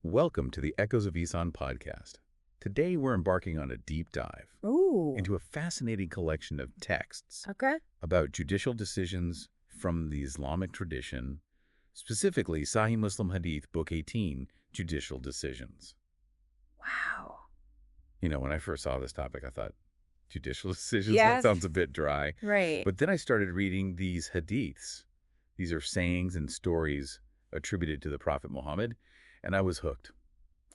Welcome to the Echoes of Ihsan podcast. Today we're embarking on a deep dive Ooh. into a fascinating collection of texts Okay. about judicial decisions from the Islamic tradition, specifically Sahih Muslim Hadith, Book 18, Judicial Decisions. Wow. When I first saw this topic, I thought, judicial decisions? That Yes. sounds a bit dry. Right. But then I started reading these hadiths. These are sayings and stories attributed to the Prophet Muhammad, and I was hooked.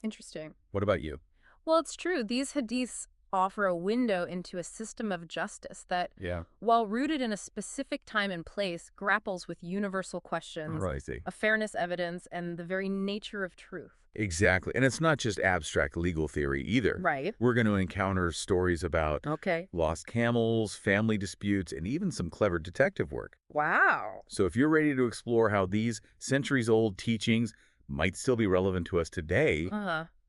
Interesting. What about you? Well, it's true. These hadiths offer a window into a system of justice that, Yeah. while rooted in a specific time and place, grapples with universal questions I see. of fairness, evidence, and the very nature of truth. Exactly. And it's not just abstract legal theory either. Right. We're going to encounter stories about Okay. lost camels, family disputes, and even some clever detective work. Wow. So if you're ready to explore how these centuries-old teachings might still be relevant to us today,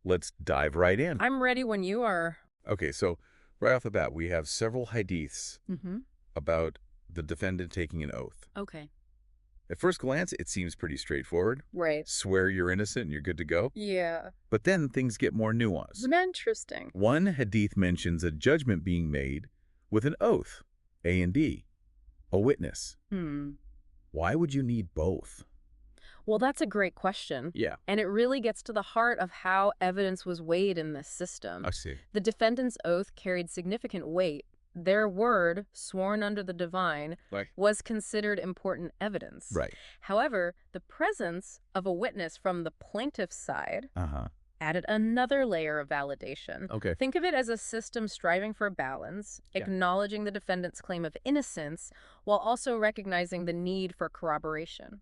let's dive right in. I'm ready when you are. Okay, so right off the bat, we have several hadiths Mm-hmm. about the defendant taking an oath. Okay. At first glance, it seems pretty straightforward. Right. Swear you're innocent and you're good to go. Yeah. But then things get more nuanced. Interesting. One hadith mentions a judgment being made with an oath, A and D, a witness. Why would you need both? Well, that's a great question. Yeah, And it really gets to the heart of how evidence was weighed in this system. I see. The defendant's oath carried significant weight. Their word, sworn under the divine, Like, was considered important evidence. right. However, the presence of a witness from the plaintiff's side Uh-huh. added another layer of validation. Okay. Think of it as a system striving for balance, Yeah. acknowledging the defendant's claim of innocence, while also recognizing the need for corroboration.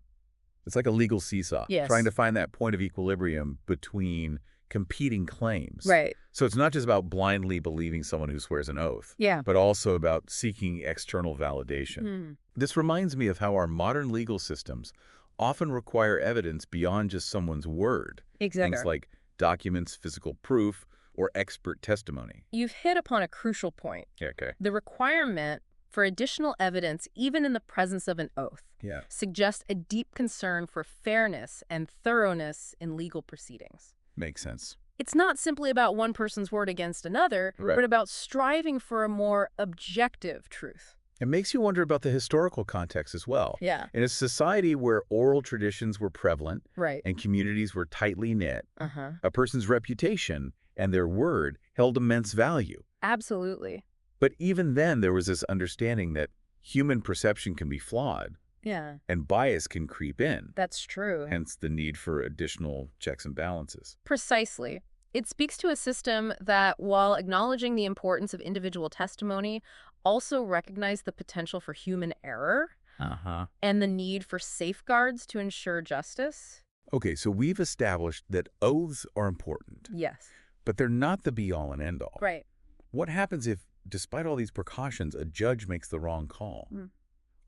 It's like a legal seesaw. Yes. Trying to find that point of equilibrium between competing claims. Right. So it's not just about blindly believing someone who swears an oath, Yeah. but also about seeking external validation. This reminds me of how our modern legal systems often require evidence beyond just someone's word. Exactly. Things like documents, physical proof, or expert testimony. You've hit upon a crucial point. Okay. The requirement for additional evidence, even in the presence of an oath, Yeah. suggests a deep concern for fairness and thoroughness in legal proceedings. Makes sense. It's not simply about one person's word against another, Right. but about striving for a more objective truth. It makes you wonder about the historical context as well. Yeah. In a society where oral traditions were prevalent Right. and communities were tightly knit, Uh-huh. a person's reputation and their word held immense value. Absolutely. But even then, there was this understanding that human perception can be flawed Yeah, and bias can creep in, that's true. hence the need for additional checks and balances. Precisely. It speaks to a system that, while acknowledging the importance of individual testimony, also recognized the potential for human error Uh-huh. and the need for safeguards to ensure justice. Okay, so we've established that oaths are important, Yes. but they're not the be-all and end-all. Right. What happens if, despite all these precautions, a judge makes the wrong call?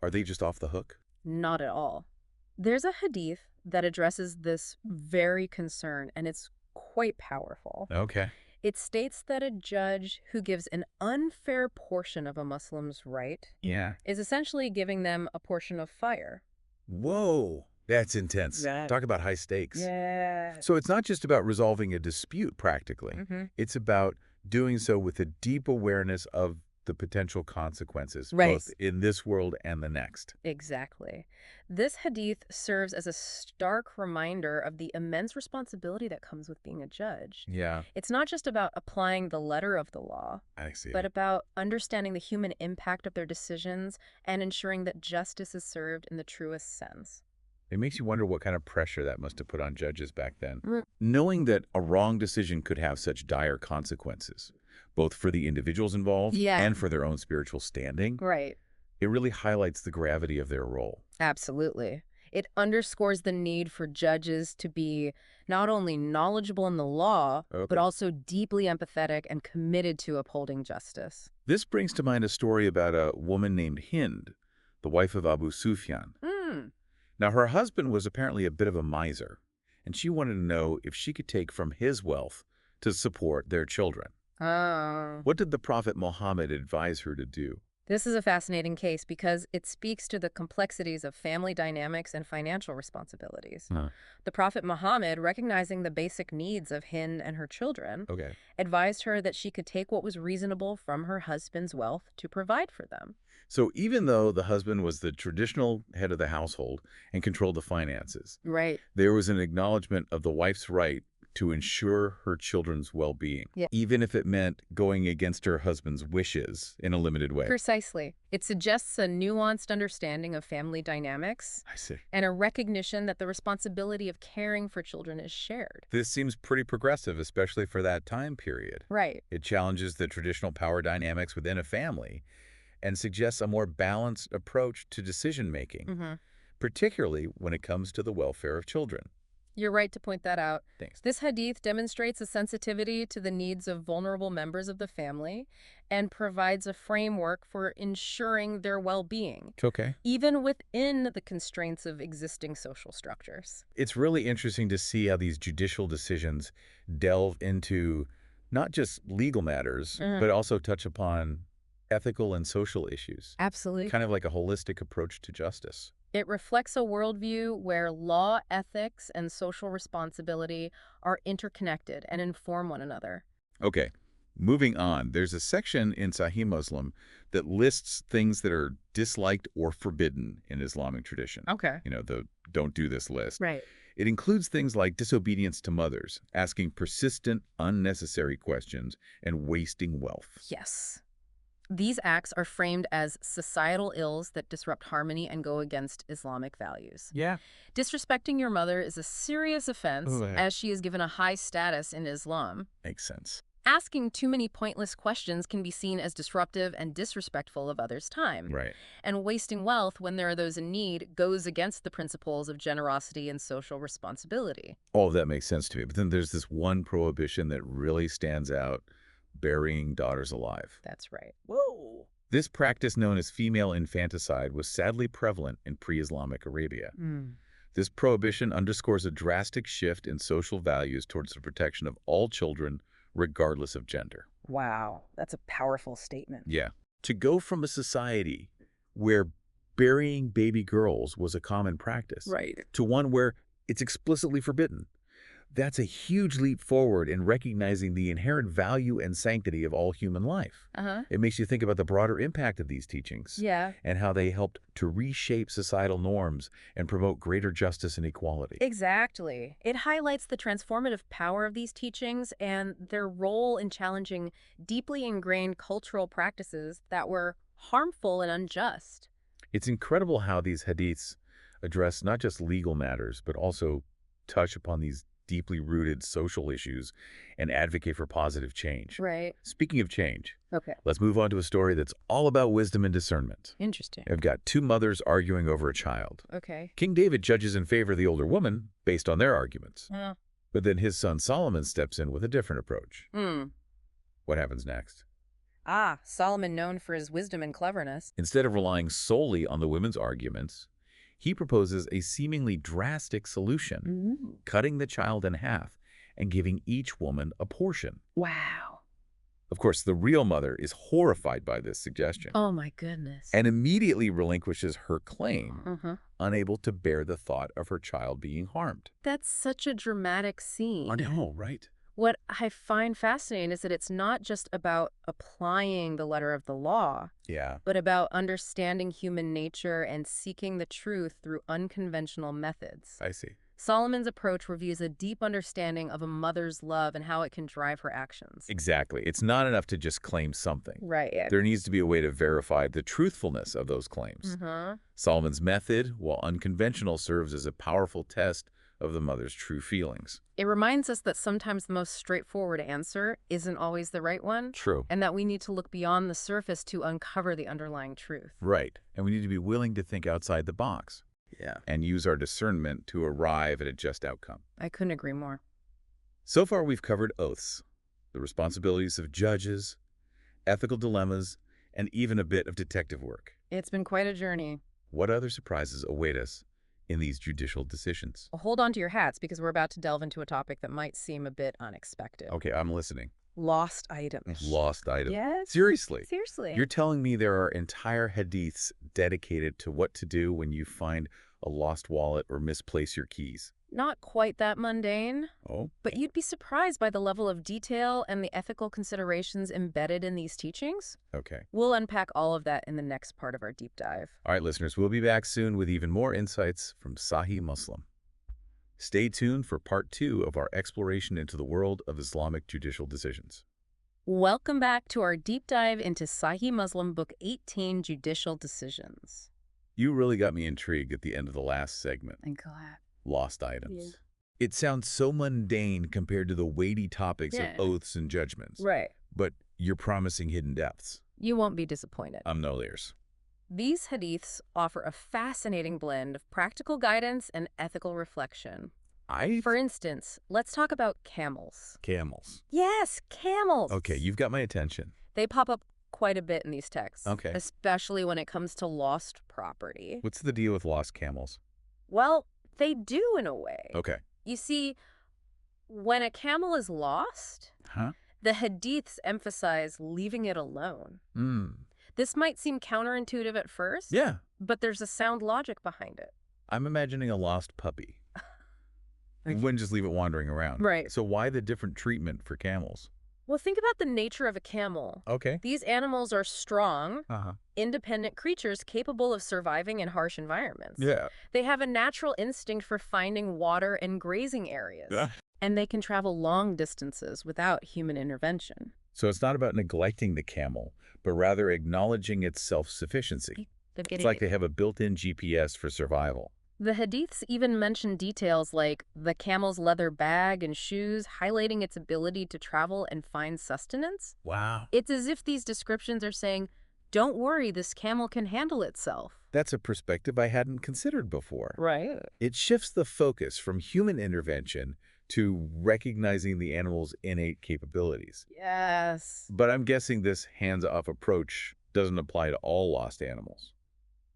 Are they just off the hook? Not at all. There's a hadith that addresses this very concern, and it's quite powerful. Okay. It states that a judge who gives an unfair portion of a Muslim's right Yeah. is essentially giving them a portion of fire. Whoa, that's intense. That- Talk about high stakes. Yeah. So it's not just about resolving a dispute practically. It's about doing so with a deep awareness of the potential consequences, Right. both in this world and the next. Exactly. This hadith serves as a stark reminder of the immense responsibility that comes with being a judge. Yeah, It's not just about applying the letter of the law, I see. but about understanding the human impact of their decisions and ensuring that justice is served in the truest sense. It makes you wonder what kind of pressure that must have put on judges back then. Mm. Knowing that a wrong decision could have such dire consequences, both for the individuals involved Yeah. and for their own spiritual standing, Right. it really highlights the gravity of their role. Absolutely. It underscores the need for judges to be not only knowledgeable in the law, Okay. but also deeply empathetic and committed to upholding justice. This brings to mind a story about a woman named Hind, the wife of Abu Sufyan. Now, her husband was apparently a bit of a miser, and she wanted to know if she could take from his wealth to support their children. Oh. What did the Prophet Muhammad advise her to do? This is a fascinating case because it speaks to the complexities of family dynamics and financial responsibilities. Huh. The Prophet Muhammad, recognizing the basic needs of Hind and her children, Okay. advised her that she could take what was reasonable from her husband's wealth to provide for them. So even though the husband was the traditional head of the household and controlled the finances, Right. there was an acknowledgement of the wife's right to ensure her children's well-being, Yeah. even if it meant going against her husband's wishes in a limited way. Precisely. It suggests a nuanced understanding of family dynamics I see. and a recognition that the responsibility of caring for children is shared. This seems pretty progressive, especially for that time period. Right. It challenges the traditional power dynamics within a family and suggests a more balanced approach to decision-making, particularly when it comes to the welfare of children. You're right to point that out. Thanks. This hadith demonstrates a sensitivity to the needs of vulnerable members of the family and provides a framework for ensuring their well-being, Okay. even within the constraints of existing social structures. It's really interesting to see how these judicial decisions delve into not just legal matters, but also touch upon ethical and social issues, Absolutely. kind of like a holistic approach to justice. It reflects a worldview where law, ethics, and social responsibility are interconnected and inform one another. Okay, moving on. There's a section in Sahih Muslim that lists things that are disliked or forbidden in Islamic tradition. Okay. You know, the don't do this list. Right. It includes things like disobedience to mothers, asking persistent, unnecessary questions, and wasting wealth. Yes. These acts are framed as societal ills that disrupt harmony and go against Islamic values. Yeah. Disrespecting your mother is a serious offense, Ooh, yeah. as she is given a high status in Islam. Makes sense. Asking too many pointless questions can be seen as disruptive and disrespectful of others' time. Right. And wasting wealth when there are those in need goes against the principles of generosity and social responsibility. All of that makes sense to me. But then there's this one prohibition that really stands out: burying daughters alive. That's right. Whoa. This practice, known as female infanticide, was sadly prevalent in pre-Islamic Arabia. This prohibition underscores a drastic shift in social values towards the protection of all children, regardless of gender. Wow. That's a powerful statement. Yeah. To go from a society where burying baby girls was a common practice Right. to one where it's explicitly forbidden, that's a huge leap forward in recognizing the inherent value and sanctity of all human life. It makes you think about the broader impact of these teachings Yeah. and how they helped to reshape societal norms and promote greater justice and equality. Exactly. It highlights the transformative power of these teachings and their role in challenging deeply ingrained cultural practices that were harmful and unjust. It's incredible how these hadiths address not just legal matters, but also touch upon these deeply rooted social issues and advocate for positive change. Right. Speaking of change, Okay. let's move on to a story that's all about wisdom and discernment. Interesting. I've got two mothers arguing over a child. Okay. King David judges in favor of the older woman based on their arguments. But then his son Solomon steps in with a different approach. What happens next? Solomon, known for his wisdom and cleverness. Instead of relying solely on the women's arguments, he proposes a seemingly drastic solution, cutting the child in half and giving each woman a portion. Wow. Of course, the real mother is horrified by this suggestion Oh, my goodness. and immediately relinquishes her claim, unable to bear the thought of her child being harmed. That's such a dramatic scene. I know, right? What I find fascinating is that it's not just about applying the letter of the law, Yeah, but about understanding human nature and seeking the truth through unconventional methods. I see. Solomon's approach reveals a deep understanding of a mother's love and how it can drive her actions. Exactly. It's not enough to just claim something. Right. There needs to be a way to verify the truthfulness of those claims. Solomon's method, while unconventional, serves as a powerful test of the mother's true feelings. It reminds us that sometimes the most straightforward answer isn't always the right one, True. and that we need to look beyond the surface to uncover the underlying truth. Right. And we need to be willing to think outside the box. Yeah. And use our discernment to arrive at a just outcome. I couldn't agree more. So far, we've covered oaths, the responsibilities of judges, ethical dilemmas, and even a bit of detective work. It's been quite a journey. What other surprises await us in these judicial decisions? Well, hold on to your hats because we're about to delve into a topic that might seem a bit unexpected. Okay, I'm listening. Lost items. Lost items. Yes. Seriously? Seriously. You're telling me there are entire hadiths dedicated to what to do when you find a lost wallet or misplace your keys? Not quite that mundane, Oh? but you'd be surprised by the level of detail and the ethical considerations embedded in these teachings. Okay. We'll unpack all of that in the next part of our deep dive. All right, listeners, we'll be back soon with even more insights from Sahih Muslim. Stay tuned for part 2 of our exploration into the world of Islamic judicial decisions. Welcome back to our deep dive into Sahih Muslim Book 18, Judicial Decisions. You really got me intrigued at the end of the last segment. I'm glad. Lost items. Yeah. It sounds so mundane compared to the weighty topics of oaths and judgments. Right. But you're promising hidden depths. You won't be disappointed. I'm no leers. These hadiths offer a fascinating blend of practical guidance and ethical reflection. For instance, let's talk about camels. Camels. Yes, camels. Okay, you've got my attention. They pop up quite a bit in these texts. Okay. Especially when it comes to lost property. What's the deal with lost camels? Well, they do in a way. Okay. You see, when a camel is lost, the hadiths emphasize leaving it alone. This might seem counterintuitive at first. Yeah. But there's a sound logic behind it. I'm imagining a lost puppy. You wouldn't just leave it wandering around. Right. So why the different treatment for camels? Well, think about the nature of a camel. Okay. These animals are strong, independent creatures capable of surviving in harsh environments. Yeah. They have a natural instinct for finding water and grazing areas. And they can travel long distances without human intervention. So it's not about neglecting the camel, but rather acknowledging its self-sufficiency. It's like they have a built-in GPS for survival. The hadiths even mention details like the camel's leather bag and shoes, highlighting its ability to travel and find sustenance. Wow. It's as if these descriptions are saying, don't worry, this camel can handle itself. That's a perspective I hadn't considered before. Right. It shifts the focus from human intervention to recognizing the animal's innate capabilities. Yes. But I'm guessing this hands-off approach doesn't apply to all lost animals.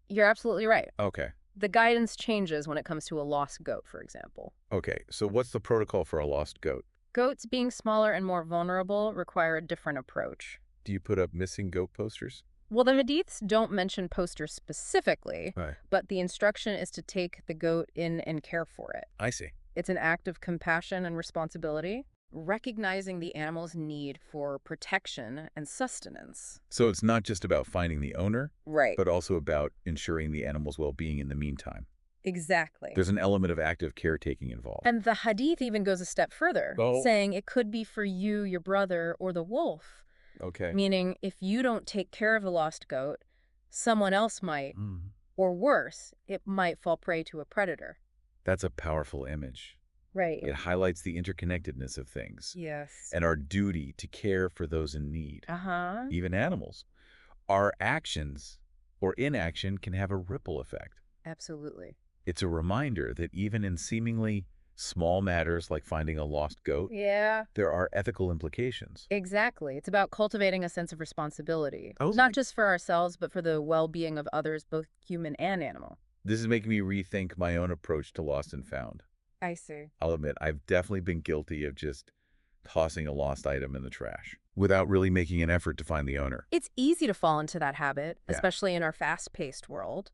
You're absolutely right. Okay. The guidance changes when it comes to a lost goat, for example. Okay, so what's the protocol for a lost goat? Goats, being smaller and more vulnerable, require a different approach. Do you put up missing goat posters? Well, the hadiths don't mention posters specifically, Right. but the instruction is to take the goat in and care for it. I see. It's an act of compassion and responsibility, recognizing the animal's need for protection and sustenance. So it's not just about finding the owner, Right. but also about ensuring the animal's well-being in the meantime. Exactly. There's an element of active caretaking involved. And the hadith even goes a step further, saying it could be for you, your brother, or the wolf. Okay. Meaning, if you don't take care of the lost goat, someone else might, or worse, it might fall prey to a predator. That's a powerful image. Right. It highlights the interconnectedness of things. Yes. And our duty to care for those in need, even animals. Our actions or inaction can have a ripple effect. Absolutely. It's a reminder that even in seemingly small matters like finding a lost goat, there are ethical implications. Exactly. It's about cultivating a sense of responsibility, Oh, not just for ourselves, but for the well-being of others, both human and animal. This is making me rethink my own approach to lost and found. I see. I'll admit, I've definitely been guilty of just tossing a lost item in the trash without really making an effort to find the owner. It's easy to fall into that habit, especially in our fast-paced world.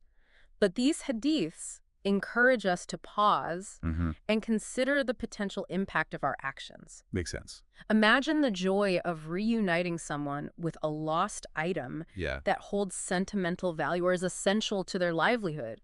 But these hadiths encourage us to pause and consider the potential impact of our actions. Makes sense. Imagine the joy of reuniting someone with a lost item that holds sentimental value or is essential to their livelihood.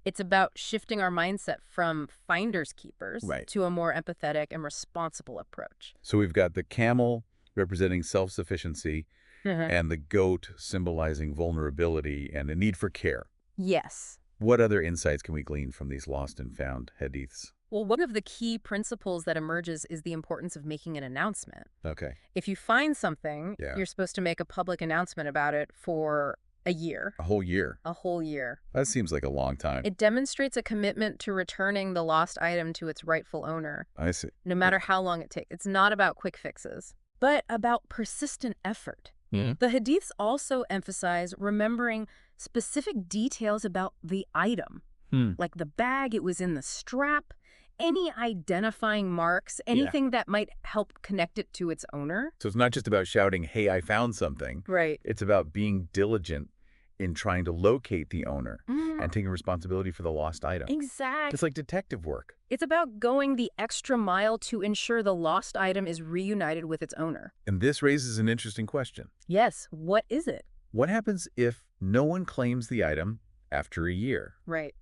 It's about shifting our mindset from finders keepers to a more empathetic and responsible approach. So we've got the camel representing self-sufficiency and the goat symbolizing vulnerability and a need for care. Yes. What other insights can we glean from these lost and found hadiths? Well, one of the key principles that emerges is the importance of making an announcement. Okay. If you find something, you're supposed to make a public announcement about it for a year. A whole year? A whole year. That seems like a long time. It demonstrates a commitment to returning the lost item to its rightful owner. I see. No matter how long it takes. It's not about quick fixes, but about persistent effort. The hadiths also emphasize remembering specific details about the item, like the bag it was in, the strap, any identifying marks, anything that might help connect it to its owner. So it's not just about shouting, "Hey, I found something." Right. It's about being diligent in trying to locate the owner and taking responsibility for the lost item. Exactly. It's like detective work. It's about going the extra mile to ensure the lost item is reunited with its owner. And this raises an interesting question. Yes, what is it? What happens if no one claims the item after a year? Right.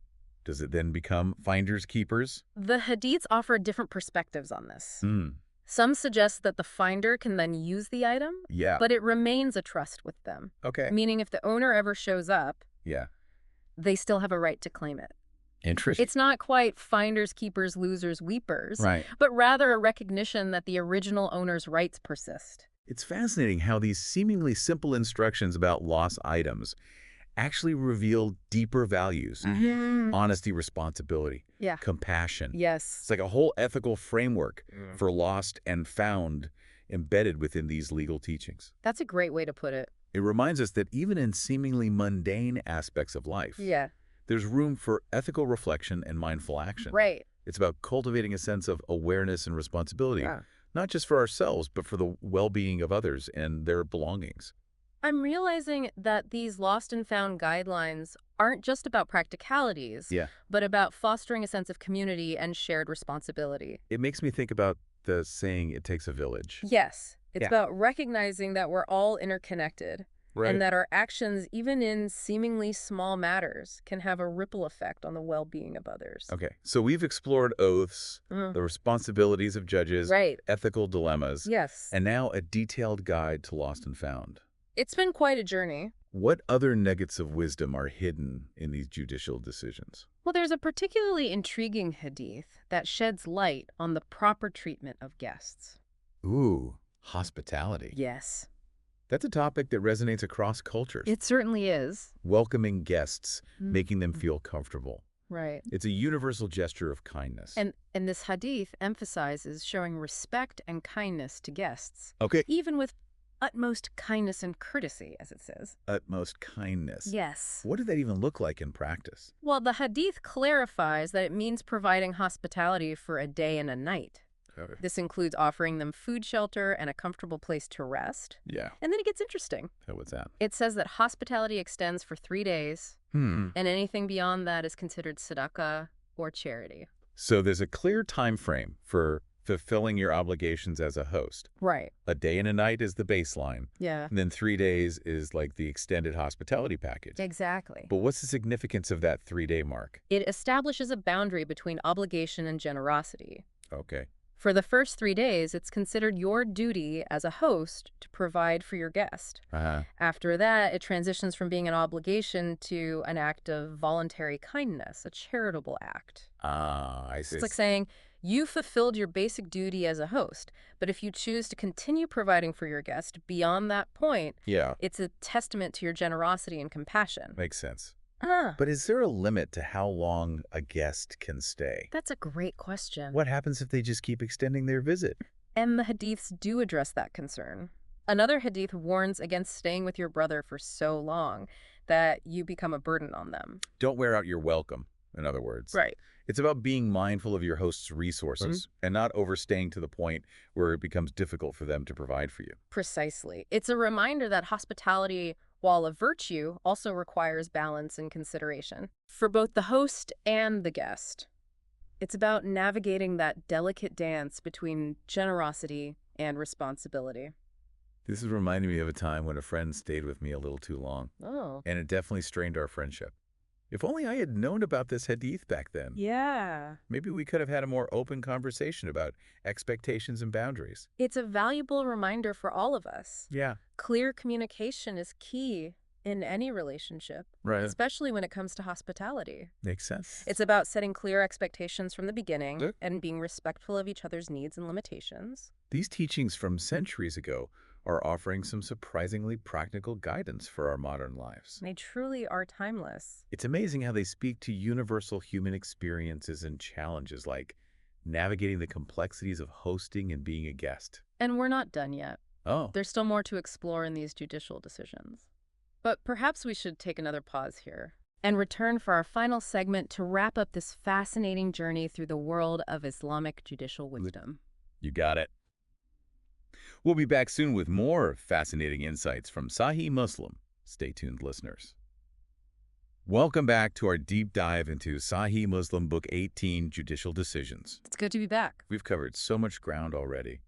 Does it then become finders keepers? The Hadiths offer different perspectives on this. Some suggest that the finder can then use the item, but it remains a trust with them. Okay. Meaning if the owner ever shows up, Yeah. they still have a right to claim it. Interesting. It's not quite finders, keepers, losers, weepers, Right. but rather a recognition that the original owner's rights persist. It's fascinating how these seemingly simple instructions about lost items actually reveal deeper values. Honesty, responsibility, compassion. Yes. It's like a whole ethical framework for lost and found embedded within these legal teachings. That's a great way to put it. It reminds us that even in seemingly mundane aspects of life, there's room for ethical reflection and mindful action. Right. It's about cultivating a sense of awareness and responsibility, not just for ourselves, but for the well-being of others and their belongings. I'm realizing that these lost and found guidelines aren't just about practicalities, but about fostering a sense of community and shared responsibility. It makes me think about the saying, "It takes a village." Yes. It's about recognizing that we're all interconnected and that our actions, even in seemingly small matters, can have a ripple effect on the well-being of others. Okay, so we've explored oaths, the responsibilities of judges, ethical dilemmas, and now a detailed guide to lost and found. It's been quite a journey. What other nuggets of wisdom are hidden in these judicial decisions? Well, there's a particularly intriguing hadith that sheds light on the proper treatment of guests. Ooh, hospitality. Yes. That's a topic that resonates across cultures. It certainly is. Welcoming guests, making them feel comfortable. Right. It's a universal gesture of kindness. And this hadith emphasizes showing respect and kindness to guests. Okay. Even with utmost kindness and courtesy, as it says. Utmost kindness. Yes. What did that even look like in practice? Well, the hadith clarifies that it means providing hospitality for a day and a night. Okay. This includes offering them food, shelter, and a comfortable place to rest. Yeah. And then it gets interesting. So what's that? It says that hospitality extends for 3 days, and anything beyond that is considered tzedakah or charity. So there's a clear time frame for fulfilling your obligations as a host. Right. A day and a night is the baseline. Yeah. And then 3 days is like the extended hospitality package. Exactly. But what's the significance of that 3-day mark? It establishes a boundary between obligation and generosity. Okay. For the first 3 days, it's considered your duty as a host to provide for your guest. After that, it transitions from being an obligation to an act of voluntary kindness, a charitable act. I see. It's like saying, you fulfilled your basic duty as a host, but if you choose to continue providing for your guest beyond that point, it's a testament to your generosity and compassion. Makes sense. But is there a limit to how long a guest can stay? That's a great question. What happens if they just keep extending their visit? And the hadiths do address that concern. Another hadith warns against staying with your brother for so long that you become a burden on them. Don't wear out your welcome, in other words. Right. It's about being mindful of your host's resources and not overstaying to the point where it becomes difficult for them to provide for you. Precisely. It's a reminder that hospitality, while a virtue, also requires balance and consideration for both the host and the guest. It's about navigating that delicate dance between generosity and responsibility. This is reminding me of a time when a friend stayed with me a little too long. Oh. And it definitely strained our friendship. If only I had known about this hadith back then. Yeah. Maybe we could have had a more open conversation about expectations and boundaries. It's a valuable reminder for all of us. Yeah. Clear communication is key in any relationship, especially when it comes to hospitality. Makes sense. It's about setting clear expectations from the beginning and being respectful of each other's needs and limitations. These teachings from centuries ago are offering some surprisingly practical guidance for our modern lives. They truly are timeless. It's amazing how they speak to universal human experiences and challenges like navigating the complexities of hosting and being a guest. And we're not done yet. Oh. There's still more to explore in these judicial decisions. But perhaps we should take another pause here. and return for our final segment to wrap up this fascinating journey through the world of Islamic judicial wisdom. You got it. We'll be back soon with more fascinating insights from Sahih Muslim. Stay tuned, listeners. Welcome back to our deep dive into Sahih Muslim Book 18, Judicial Decisions. It's good to be back. We've covered so much ground already,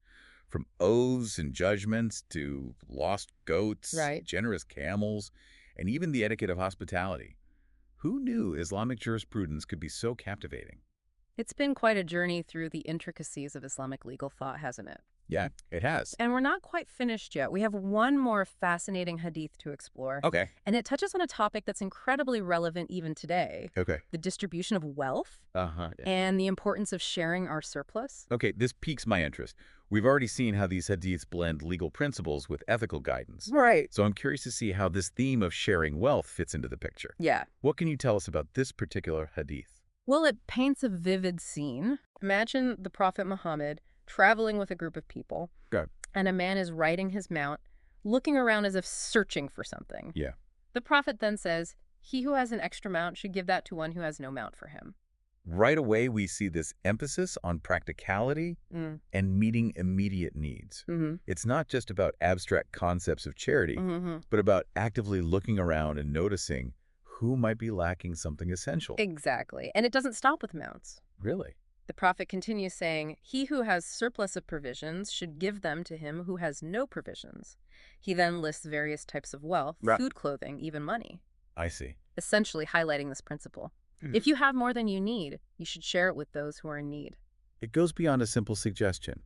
from oaths and judgments to lost goats, generous camels, and even the etiquette of hospitality. Who knew Islamic jurisprudence could be so captivating? It's been quite a journey through the intricacies of Islamic legal thought, hasn't it? Yeah, it has. And we're not quite finished yet. We have one more fascinating hadith to explore. Okay. And it touches on a topic that's incredibly relevant even today. Okay. The distribution of wealth and the importance of sharing our surplus. Okay, this piques my interest. We've already seen how these hadiths blend legal principles with ethical guidance. Right. So I'm curious to see how this theme of sharing wealth fits into the picture. Yeah. What can you tell us about this particular hadith? Well, it paints a vivid scene. Imagine the Prophet Muhammad traveling with a group of people, and a man is riding his mount, looking around as if searching for something. Yeah. The Prophet then says, he who has an extra mount should give that to one who has no mount for him. Right away, we see this emphasis on practicality and meeting immediate needs. It's not just about abstract concepts of charity, but about actively looking around and noticing who might be lacking something essential. Exactly. And it doesn't stop with mounts. Really? The Prophet continues saying, he who has surplus of provisions should give them to him who has no provisions. He then lists various types of wealth, food, clothing, even money. I see. Essentially highlighting this principle. If you have more than you need, you should share it with those who are in need. It goes beyond a simple suggestion.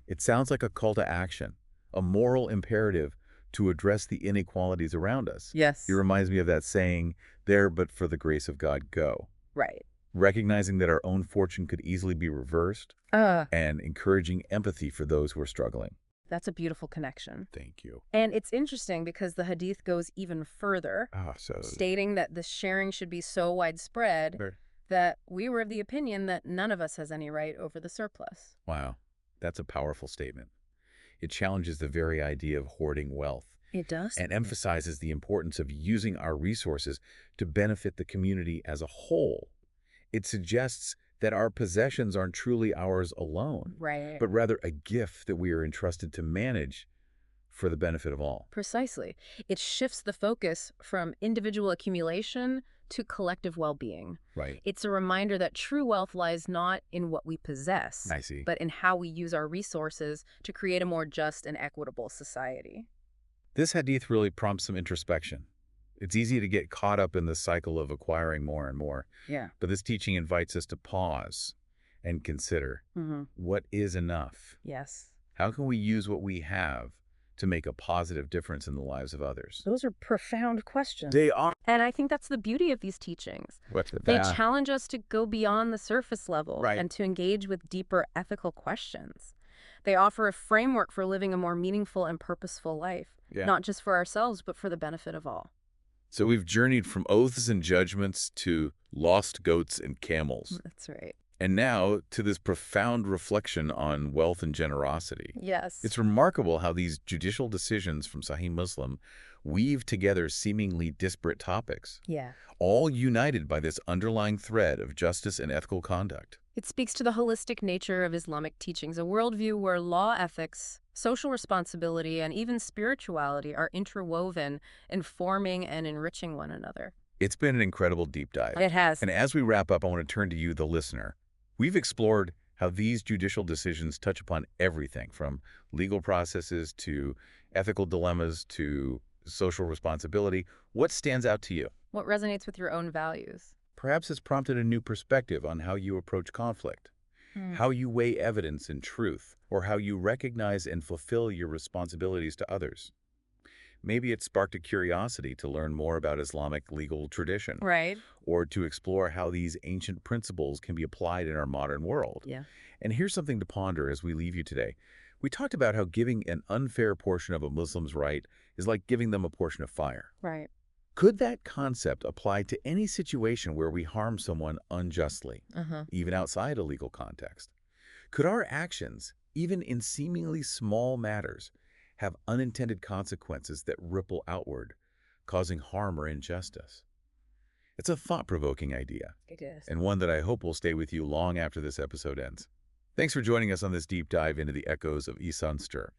It sounds like a call to action, a moral imperative to address the inequalities around us. Yes. It reminds me of that saying, there but for the grace of God go. Right. Recognizing that our own fortune could easily be reversed and encouraging empathy for those who are struggling. That's a beautiful connection. Thank you. And it's interesting because the hadith goes even further, stating that the sharing should be so widespread that we were of the opinion that none of us has any right over the surplus. Wow, that's a powerful statement. It challenges the very idea of hoarding wealth. It does. And emphasizes the importance of using our resources to benefit the community as a whole. It suggests that our possessions aren't truly ours alone, but rather a gift that we are entrusted to manage for the benefit of all. Precisely. It shifts the focus from individual accumulation to collective well-being. Right. It's a reminder that true wealth lies not in what we possess, but in how we use our resources to create a more just and equitable society. This hadith really prompts some introspection. It's easy to get caught up in the cycle of acquiring more and more. Yeah. But this teaching invites us to pause and consider what is enough. Yes. How can we use what we have to make a positive difference in the lives of others? Those are profound questions. They are. And I think that's the beauty of these teachings. They challenge us to go beyond the surface level and to engage with deeper ethical questions. They offer a framework for living a more meaningful and purposeful life, not just for ourselves, but for the benefit of all. So we've journeyed from oaths and judgments to lost goats and camels. That's right. And now to this profound reflection on wealth and generosity. Yes. It's remarkable how these judicial decisions from Sahih Muslim weave together seemingly disparate topics, all united by this underlying thread of justice and ethical conduct. It speaks to the holistic nature of Islamic teachings, a worldview where law, ethics, social responsibility, and even spirituality are interwoven, informing and enriching one another. It's been an incredible deep dive. It has. And as we wrap up, I want to turn to you, the listener. We've explored how these judicial decisions touch upon everything from legal processes to ethical dilemmas to social responsibility. What stands out to you? What resonates with your own values? Perhaps it's prompted a new perspective on how you approach conflict, how you weigh evidence and truth, or how you recognize and fulfill your responsibilities to others. Maybe it sparked a curiosity to learn more about Islamic legal tradition, or to explore how these ancient principles can be applied in our modern world. And here's something to ponder as we leave you today. We talked about how giving an unfair portion of a Muslim's right is like giving them a portion of fire. Could that concept apply to any situation where we harm someone unjustly, even outside a legal context? Could our actions, even in seemingly small matters, have unintended consequences that ripple outward, causing harm or injustice? It's a thought-provoking idea, It is. and one that I hope will stay with you long after this episode ends. Thanks for joining us on this deep dive into the Echoes of Ihsan stir.